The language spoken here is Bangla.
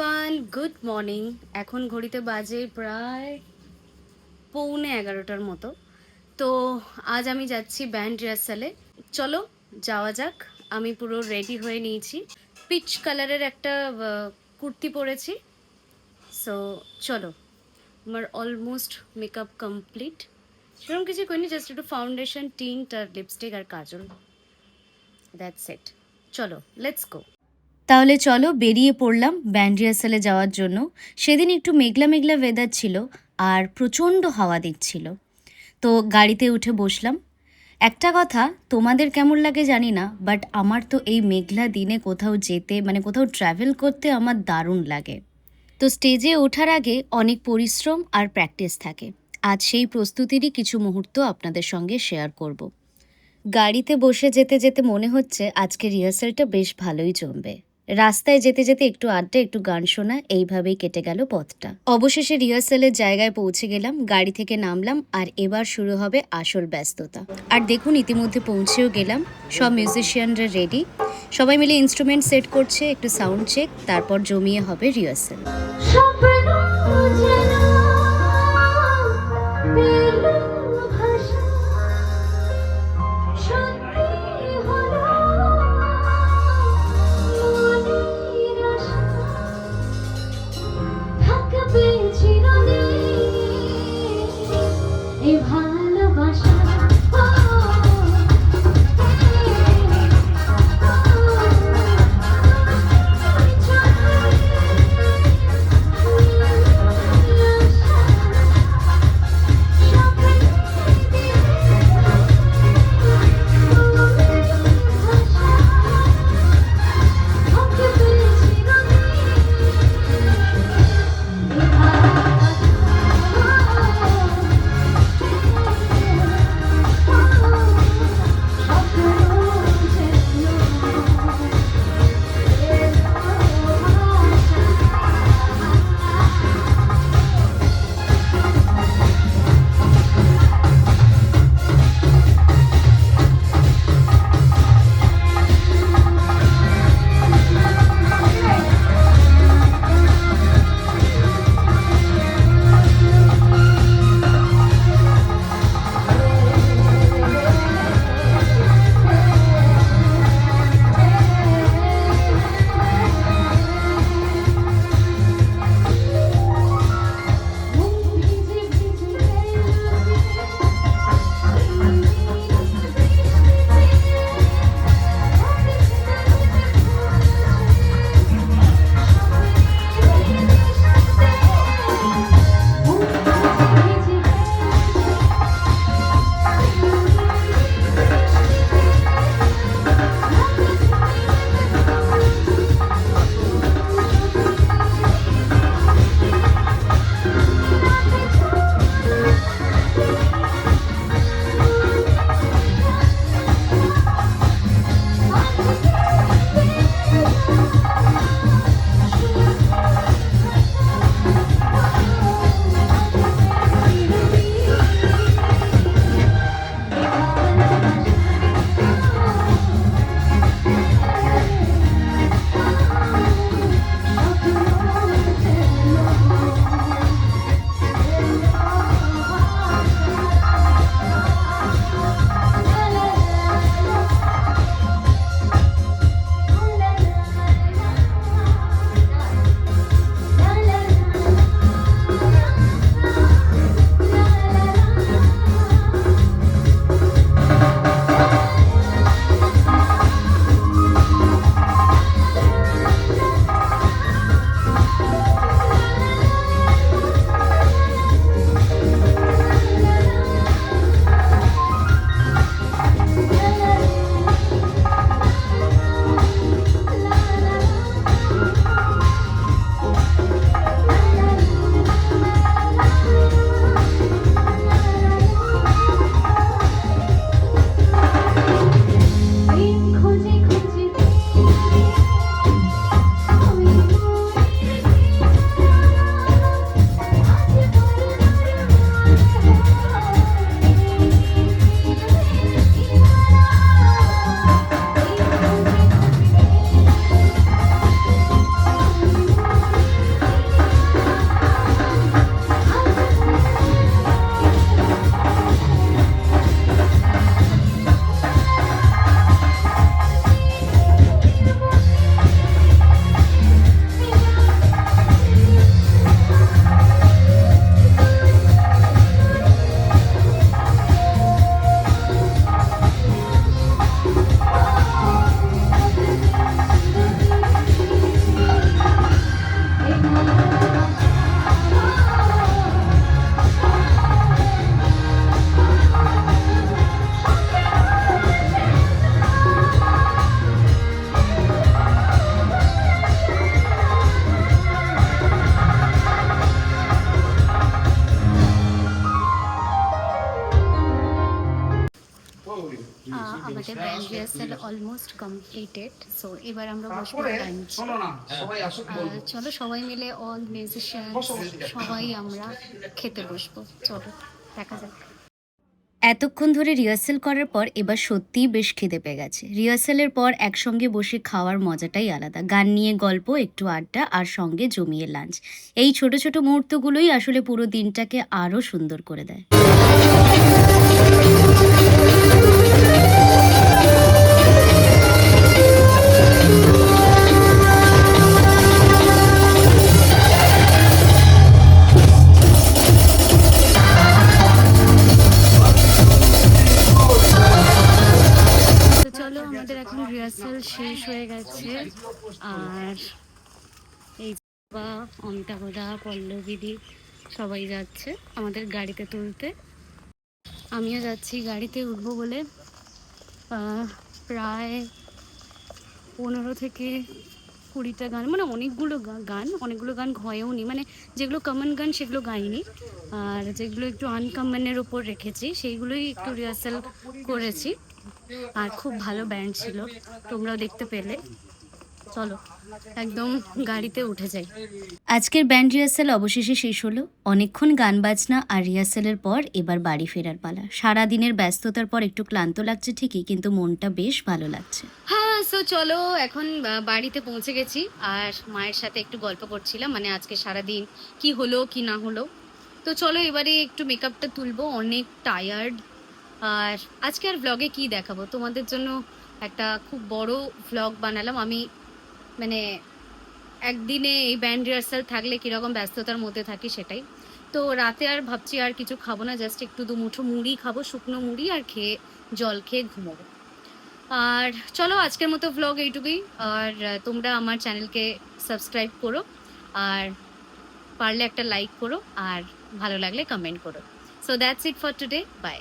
Everyone, good morning. এখন ঘড়িতে বাজে প্রায় 11:15 মতো। তো আজ আমি যাচ্ছি ব্যান্ড রিহার্সালে। চলো যাওয়া যাক। আমি পুরো রেডি হয়ে নিয়েছি, পিচ কালারের একটা কুর্তি পরেছি। সো চলো, আমার অলমোস্ট মেকআপ কমপ্লিট। সেরকম কিছু করিনি, জাস্ট একটু ফাউন্ডেশন, টিন্ট আর লিপস্টিক আর কাজল, দ্যাটস ইট। চলো, লেটস গো। তাহলে চলো বেরিয়ে পড়লাম ব্যান্ড রিহার্সালে যাওয়ার জন্য। সেদিন একটু মেঘলা মেঘলা ওয়েদার ছিল আর প্রচণ্ড হাওয়া দিচ্ছিল। তো গাড়িতে উঠে বসলাম। একটা কথা, তোমাদের কেমন লাগে জানি না, বাট আমার তো এই মেঘলা দিনে কোথাও যেতে, মানে কোথাও ট্রাভেল করতে আমার দারুণ লাগে। তো স্টেজে ওঠার আগে অনেক পরিশ্রম আর প্র্যাকটিস থাকে। আজ সেই প্রস্তুতিরই কিছু মুহূর্ত আপনাদের সঙ্গে শেয়ার করব। গাড়িতে বসে যেতে যেতে মনে হচ্ছে আজকে রিহার্সালটা বেশ ভালোই জমবে। রাস্তায় যেতে যেতে একটু আড্ডা, একটু গান শোনা, এইভাবেই কেটে গেল পথটা। অবশেষে রিহার্সালের জায়গায় পৌঁছে গেলাম, গাড়ি থেকে নামলাম, আর এবার শুরু হবে আসল ব্যস্ততা। আর দেখুন ইতিমধ্যে পৌঁছেও গেলাম, সব মিউজিশিয়ানরা রেডি, সবাই মিলে ইনস্ট্রুমেন্ট সেট করছে, একটু সাউন্ড চেক, তারপর জমিয়ে হবে রিহার্সাল। আমাদের band rehearsal almost completed. So এবার আমরা বসবো লাঞ্চ। চলো সবাই মিলে অল মিউজিশিয়ান সবাই আমরা খেতে বসবো। চলো দেখা যাক। এতক্ষণ ধরে রিহার্সাল করার পর এবার সত্যিই বেশ খিদে পেয়ে গেছে। রিহার্সালের পর একসঙ্গে বসে খাওয়ার মজাটাই আলাদা। গান নিয়ে গল্প, একটু আড্ডা আর সঙ্গে জমিয়ে লাঞ্চ। এই ছোট ছোট মুহূর্তগুলোই আসলে পুরো দিনটাকে আরও সুন্দর করে দেয়। চলো আমাদের এখন রিহার্সাল শেষ হয়ে গেছে, আর এই বা অমিতাভদা, পল্লবীদি সবাই যাচ্ছে আমাদের গাড়িতে তুলতে। আমিও যাচ্ছি গাড়িতে উঠবো বলে। প্রায় 15 থেকে 20টা গান, মানে অনেকগুলো গান হয়েও নি, মানে যেগুলো কমন গান সেগুলো গাইনি, আর যেগুলো একটু আনকমনের ওপর রেখেছি সেইগুলোই একটু রিহার্সাল করেছি। আর খুব ভালো ব্যান্ড ছিল, তোমরাও দেখতে পেলে। চলো একদম গাড়িতে উঠে যাই। আজকের ব্যান্ড রিহার্সাল অবশেষে শেষ হলো। অনেকক্ষণ গান বাজনা আর রিহার্সালের পর এবার বাড়ি ফেরার পালা। সারাদিনের ব্যস্ততার পর একটু ক্লান্ত লাগছে ঠিকই, কিন্তু মনটা বেশ ভালো লাগছে। হ্যাঁ, সো চলো এখন বাড়িতে পৌঁছে গেছি, আর মায়ের সাথে একটু গল্প করছিলাম, মানে আজকে সারাদিন কি হলো কি না হলো। তো চলো এবারে একটু মেকআপটা তুলবো, অনেক টায়ার্ড। আর আজকে আর ব্লগে কি দেখাবো তোমাদের জন্য, একটা খুব বড় ভ্লগ বানালাম আমি, মানে একদিনে এই ব্যান্ড রিহার্সাল থাকলে কীরকম ব্যস্ততার মধ্যে থাকি সেটাই। তো রাতে আর ভাবছি আর কিছু খাবো না, জাস্ট একটু দুমুঠো মুড়ি খাবো, শুকনো মুড়ি, আর জল খেয়ে ঘুমোবো। আর চলো আজকের মতো ভ্লগ এইটুকুই। আর তোমরা আমার চ্যানেলকে সাবস্ক্রাইব করো, আর পারলে একটা লাইক করো, আর ভালো লাগলে কমেন্ট করো। So that's it for today, by.